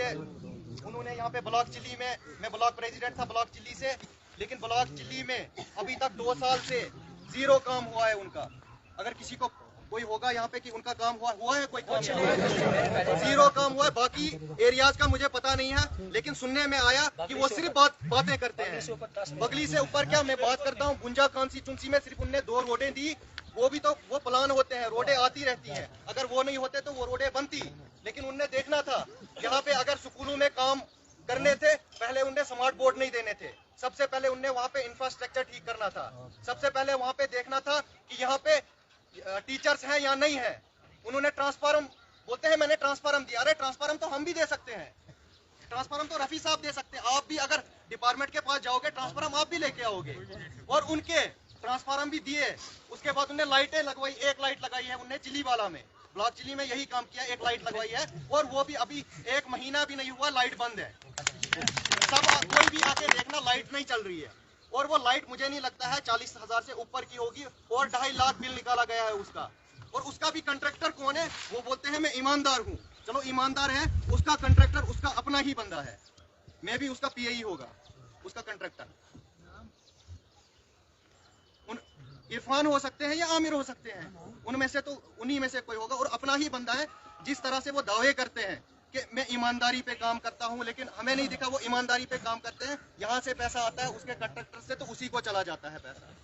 लिए उन्होंने यहाँ पे ब्लॉक चिल्ली में, मैं ब्लॉक प्रेसिडेंट था ब्लॉक चिल्ली से, लेकिन ब्लॉक चिल्ली में अभी तक 2 साल से जीरो काम हुआ है उनका। अगर किसी को कोई होगा यहाँ पे कि उनका काम हुआ है, कोई काम जीरो काम हुआ है। बाकी एरियाज का मुझे पता नहीं है, लेकिन सुनने में आया कि वो सिर्फ बातें करते हैं। बगली से ऊपर क्या मैं बात करता हूँ, गुंजा कांसी चुंसी में सिर्फ उनने 2 रोडें दी, वो भी तो वो प्लान होते हैं, रोडें आती रहती हैं, अगर वो नहीं होते तो वो रोडें बनती। लेकिन उनने देखना था यहाँ पे अगर स्कूलों में काम करने थे, पहले उनने स्मार्ट बोर्ड नहीं देने थे, सबसे पहले उनने वहाँ पे इंफ्रास्ट्रक्चर ठीक करना था, सबसे पहले वहाँ पे देखना था कि यहाँ पे टीचर्स हैं या नहीं है। उन्होंने ट्रांसफार्म बोलते हैं मैंने ट्रांसफार्म दिया, अरे ट्रांसफार्म तो हम भी दे सकते हैं, ट्रांसफार्म तो रफी साहब दे सकते हैं, आप भी अगर डिपार्टमेंट के पास जाओगे ट्रांसफार्म आप भी लेके आओगे। और उनके ट्रांसफार्म भी दिए, उसके बाद उन्हें लाइटें लगवाई, 1 लाइट लगाई है उन्हें चिली वाला में, ब्लॉक चिली में यही काम किया, 1 लाइट लगवाई है, और वो भी अभी 1 महीना भी नहीं हुआ लाइट बंद है। सब कोई भी आके देखना लाइट नहीं चल रही है, और वो लाइट मुझे नहीं लगता है 40,000 से ऊपर की होगी, और 2.5 लाख बिल निकाला गया है उसका। और उसका भी कंट्रैक्टर कौन है, वो बोलते हैं मैं ईमानदार हूँ, चलो ईमानदार है, उसका कंट्रैक्टर उसका अपना ही बंदा है, मैं भी उसका पीए ही होगा उसका कंट्रैक्टर। इरफान हो सकते हैं या आमिर हो सकते हैं, उनमें से तो उन्हीं में से कोई होगा, और अपना ही बंदा है। जिस तरह से वो दावे करते हैं कि मैं ईमानदारी पे काम करता हूं, लेकिन हमें नहीं दिखा वो ईमानदारी पे काम करते हैं। यहाँ से पैसा आता है उसके कंट्रैक्टर से, तो उसी को चला जाता है पैसा।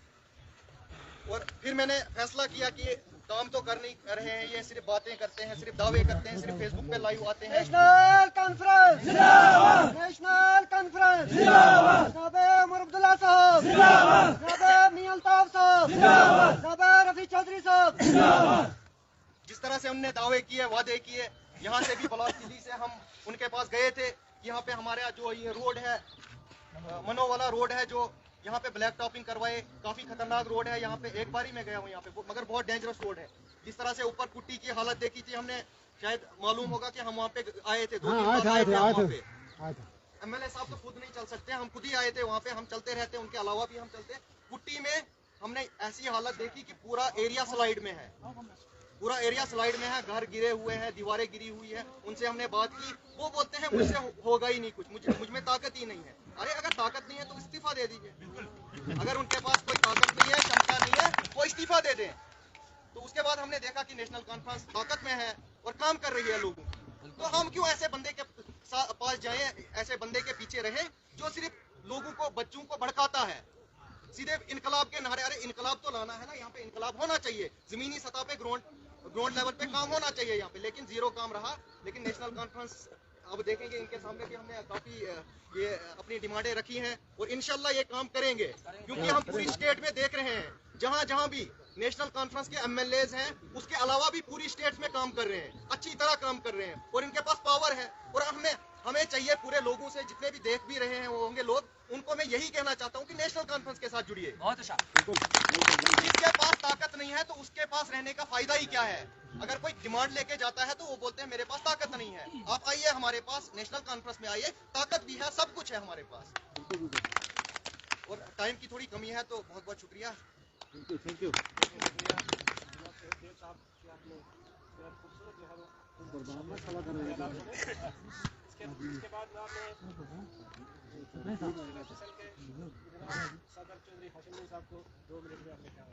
और फिर मैंने फैसला किया कि काम तो कर नहीं रहे हैं, ये सिर्फ बातें करते हैं, सिर्फ दावे करते हैं, सिर्फ फेसबुक पे लाइव आते हैं। नेशनल कॉन्फ्रेंस जिंदाबाद, नेशनल कॉन्फ्रेंस जिंदाबाद, जनाब उमर अब्दुल्ला साहब जिंदाबाद, जनाब मियां अल्ताफ साहब जिंदाबाद, जनाब रफी चौधरी साहब जिंदाबाद। जिस तरह से हमने दावे किए, वादे किए, यहाँ से भी ब्लॉक दिल्ली से हम उनके पास गए थे। यहाँ पे हमारे जो ये रोड है, मनो वाला रोड है, जो यहाँ पे ब्लैक टॉपिंग करवाए, काफी खतरनाक रोड है। यहाँ पे एक बार ही मैं गया हूँ यहाँ पे, मगर बहुत डेंजरस रोड है। जिस तरह से ऊपर कुट्टी की हालत देखी थी हमने, शायद मालूम होगा कि हम वहाँ पे आए थे, 2-3 बार आए थे वहाँ पे। एमएलए साहब तो खुद नहीं चल सकते, हम खुद ही आए थे वहाँ पे, हम चलते रहते, उनके अलावा भी हम चलते। कुट्टी में हमने ऐसी हालत देखी कि पूरा एरिया स्लाइड में है, पूरा एरिया स्लाइड में है, घर गिरे हुए हैं, दीवारें गिरी हुई है। उनसे हमने बात की, वो बोलते हैं मुझसे होगा ही नहीं कुछ, मुझ में ताकत ही नहीं है। अरे अगर ताकत नहीं है तो इस्तीफा दे दीजिए, अगर उनके पास कोई ताकत नहीं है, क्षमता नहीं है, वो इस्तीफा दे दें। तो उसके बाद हमने देखा कि नेशनल कॉन्फ्रेंस ताकत में है और काम कर रही है लोगों की, तो हम क्यों ऐसे बंदे के पास जाएं, ऐसे बंदे के पीछे रहे जो सिर्फ लोगों को, बच्चों को भड़काता है, सीधे इनकलाब के नारे। अरे इनकलाब तो लाना है ना, यहाँ पे इनकलाब होना चाहिए, जमीनी सतह पे ग्राउंड लेवल पे काम होना चाहिए यहाँ पे, लेकिन जीरो काम रहा। लेकिन नेशनल कॉन्फ्रेंस अब देखेंगे, इनके सामने भी हमने काफी ये अपनी डिमांडें रखी हैं, और इंशाल्लाह ये काम करेंगे, क्योंकि हम पूरी स्टेट में देख रहे हैं, जहाँ जहाँ भी नेशनल कॉन्फ्रेंस के एमएलएज हैं, उसके अलावा भी पूरी स्टेट्स में काम कर रहे हैं, अच्छी तरह काम कर रहे हैं, और इनके पास पावर है। और हमें चाहिए पूरे लोगों से, जितने भी देख भी रहे हैं वो होंगे लोग, उनको मैं यही कहना चाहता हूँ कि नेशनल कॉन्फ्रेंस के साथ जुड़िए। बहुत अच्छा। जिसके पास ताकत नहीं है तो उसके पास रहने का फायदा ही क्या है। अगर कोई डिमांड लेके जाता है तो वो बोलते हैं मेरे पास ताकत नहीं है। आप आइए हमारे पास, नेशनल कॉन्फ्रेंस में आइए, ताकत भी है, सब कुछ है हमारे पास। और टाइम की थोड़ी कमी है, तो बहुत बहुत शुक्रिया। Thank you. इसके बाद सदर चौधरी हाशिम साहब को 2 मिनट में आपने क्या